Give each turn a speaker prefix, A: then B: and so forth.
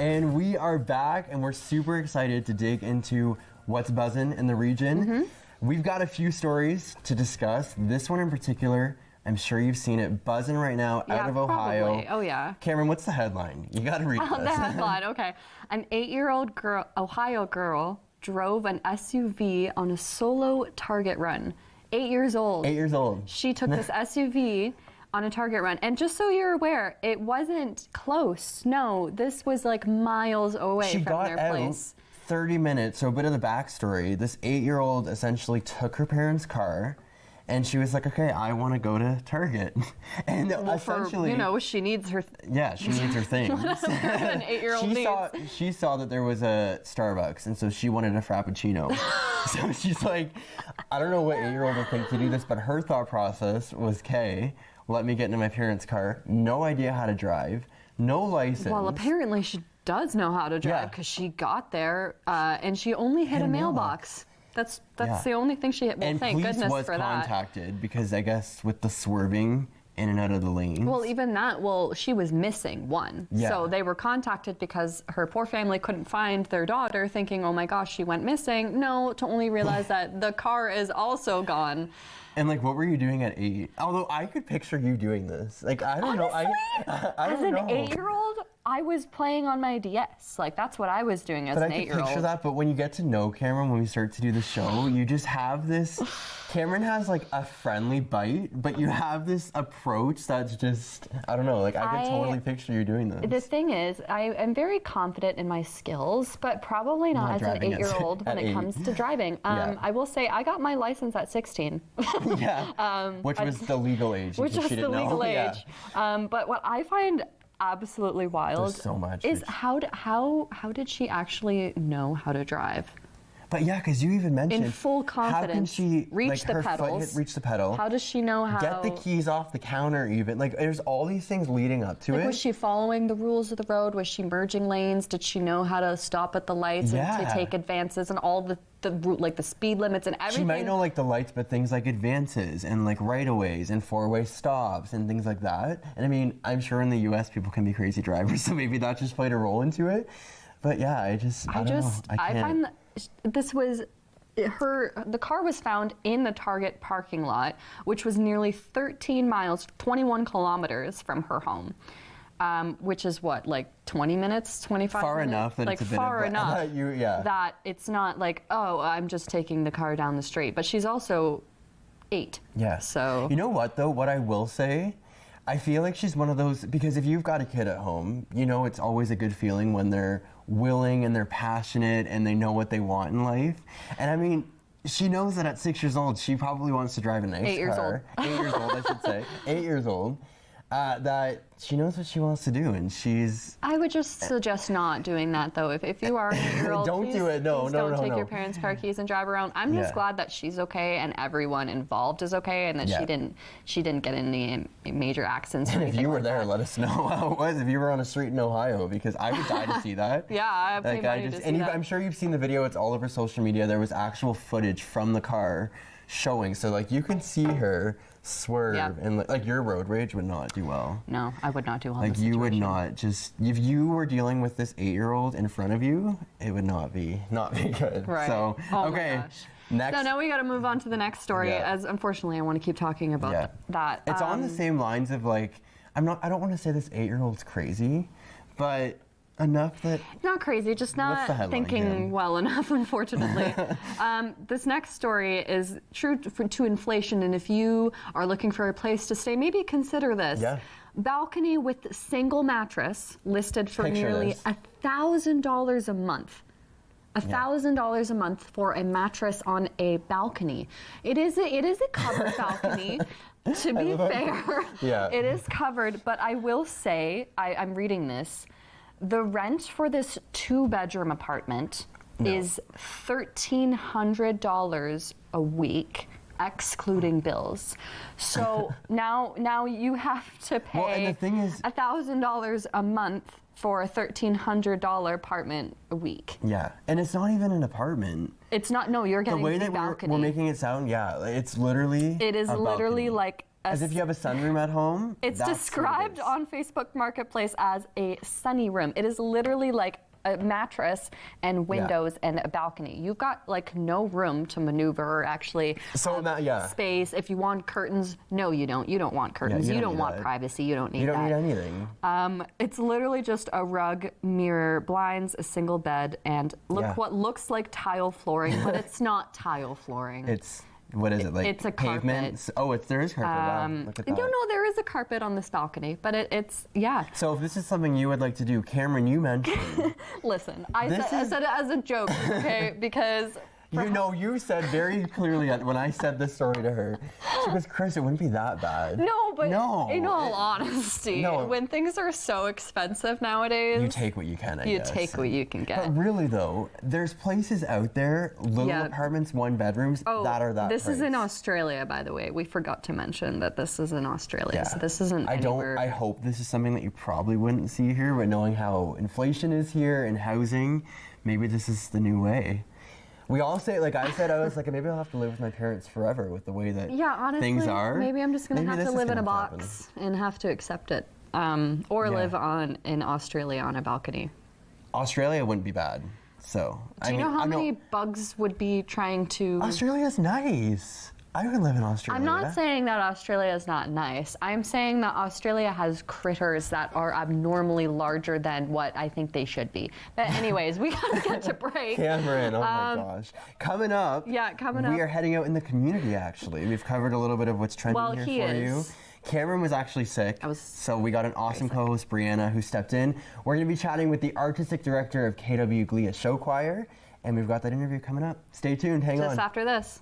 A: And we are back, and we're super excited to dig into what's buzzing in the region. We've got a few stories to discuss. This one in particular, I'm sure you've seen it, buzzing right now out of Ohio.
B: Probably. Oh, yeah.
A: Cameron, what's the headline? You got to read this.
B: The headline, okay. An 8-year-old Ohio girl drove an SUV on a solo Target run. 8 years old.
A: 8 years old.
B: She took this SUV on a Target run. And just so you're aware, it wasn't close. No, this was like miles away from their place.
A: 30 minutes. So a bit of the backstory. This 8-year-old essentially took her parents' car, and she was like, okay, I want to go to Target. And essentially...
B: she needs her...
A: yeah, she needs her things.
B: An 8-year-old needs.
A: She saw that there was a Starbucks, and so she wanted a Frappuccino. So she's like, I don't know what 8-year-old would think to do this, but her thought process was, okay, let me get into my parents' car. No idea how to drive. No license.
B: Well, apparently she does know how to drive because she got there and she only hit a mailbox. That's the only thing she hit. Well,
A: and
B: thank
A: police
B: goodness
A: was
B: for that.
A: contacted because I guess with the swerving in and out of the lanes.
B: Well, even that, she was missing one.
A: Yeah.
B: So they were contacted because her poor family couldn't find their daughter, thinking, oh my gosh, she went missing. No, to only realize that the car is also gone.
A: And like, what were you doing at 8? Although I could picture you doing this. Like, I don't know. I
B: as
A: don't know.
B: An 8-year-old, I was playing on my DS. Like, that's what I was doing as an 8-year-old.
A: I could picture that, but when you get to know Cameron, when we start to do the show, you just have this... Cameron has like a friendly bite, but you have this approach that's just... I don't know. Like, I could totally picture you doing this.
B: The thing is, I am very confident in my skills, but probably not as an 8-year-old when it comes to driving. I will say I got my license at 16.
A: Which was the legal age.
B: Which was the legal age. But what I find absolutely wild is how did she actually know how to drive?
A: But yeah, because you even mentioned
B: in full confidence,
A: how can she
B: reach the pedals?
A: Reach the pedal.
B: How does she know how?
A: Get the keys off the counter even. Like, there's all these things leading up to it.
B: Was she following the rules of the road? Was she merging lanes? Did she know how to stop at the lights and to take advances and all the speed limits and everything?
A: She might know like the lights, but things like advances and like right-of-ways and four-way stops and things like that. And I mean, I'm sure in the U.S. people can be crazy drivers, so maybe that just played a role into it. But yeah, I don't know. I find that
B: this was the car was found in the Target parking lot, which was nearly 13 miles, 21 kilometers from her home, which is what, like 20 minutes, 25
A: far
B: minutes?
A: enough that
B: like
A: it's a bit
B: far
A: of
B: enough
A: that
B: it's not like, oh, I'm just taking the car down the street. But she's also 8.
A: Yeah.
B: So
A: you know what though? What I will say, I feel like she's one of those, because if you've got a kid at home, you know it's always a good feeling when they're willing and they're passionate and they know what they want in life. And I mean, she knows that at 6 years old, she probably wants to drive a nice car.
B: 8 years old.
A: 8 years old, I should say. 8 years old. That she knows what she wants to do, and she's...
B: I would just suggest not doing that, though. If you are an 8-year-old,
A: don't do it. No,
B: don't take your parents' car keys and drive around. I'm just glad that she's okay and everyone involved is okay, and that she didn't get in any major accidents.
A: And if you were there, let us know how it was. If you were on a street in Ohio, because I would die to see that.
B: Yeah, I pay money to see that.
A: I'm sure you've seen the video. It's all over social media. There was actual footage from the car showing, so like you can see her swerve, and like your road rage would not do well.
B: No, I would not do well.
A: Like you would not just, if you were dealing with this 8-year-old in front of you, it would not be good.
B: Right.
A: So
B: okay, next. So now we got to move on to the next story. As unfortunately, I want to keep talking about that.
A: It's on the same lines of like, I don't want to say this 8-year-old's crazy, but enough that...
B: Not crazy, just not thinking well enough, unfortunately. This next story is true to inflation, and if you are looking for a place to stay, maybe consider this.
A: Yeah.
B: Balcony with single mattress listed for nearly $1,000 a month. $1,000 a month for a mattress on a balcony. It is a covered balcony. To be fair, it is covered, but I will say, I'm reading this, the rent for this 2-bedroom apartment is $1,300 a week, excluding bills. So now you have to pay $1,000 a month for a $1,300 apartment a week.
A: Yeah, and it's not even an apartment.
B: It's not. No, you're getting
A: the way that
B: balcony.
A: we're making it sound. Yeah, it's literally.
B: It is literally
A: balcony.
B: like
A: As if you have a sunroom at home.
B: It's described on Facebook Marketplace as a sunny room. It is literally like a mattress and windows and a balcony. You've got like no room to maneuver or actually space. If you want curtains, no, you don't. You don't want curtains. You don't want privacy. You don't need that.
A: You don't need anything.
B: It's literally just a rug, mirror, blinds, a single bed, and what looks like tile flooring, but it's not tile flooring.
A: What is it, like
B: it's a
A: pavement?
B: Carpet.
A: Oh, there is carpet. Wow, look at that.
B: No, there is a carpet on this balcony, but it's.
A: So if this is something you would like to do, Cameron, you mentioned.
B: Listen, I said it as a joke, okay? Because.
A: You said very clearly when I said this story to her, she goes, Chris, it wouldn't be that bad.
B: No, but in all honesty, when things are so expensive nowadays,
A: you take what you can, I guess.
B: You take what you can get.
A: But really, though, there's places out there, little apartments, one bedrooms, that are that
B: This
A: price.
B: is in Australia, by the way. We forgot to mention that this is in Australia, so this isn't anywhere.
A: I hope this is something that you probably wouldn't see here, but knowing how inflation is here and housing, maybe this is the new way. We all say, like I said, I was like, maybe I'll have to live with my parents forever with the way that
B: honestly,
A: things are.
B: Maybe I'm just going to have to live in a box and have to accept it. Or live in Australia on a balcony.
A: Australia wouldn't be bad. So,
B: Do you know how many bugs would be trying to...
A: Australia's nice. I would live in Australia.
B: I'm not saying that Australia is not nice. I'm saying that Australia has critters that are abnormally larger than what I think they should be. But anyways, we gotta get to break.
A: Cameron, oh my gosh. Coming up, we are heading out in the community, actually. We've covered a little bit of what's trending here for you. Cameron was actually sick, so we got an awesome co-host, Brianna, who stepped in. We're going to be chatting with the artistic director of KW Glee Show Choir, and we've got that interview coming up. Stay tuned, hang on.
B: Just after this.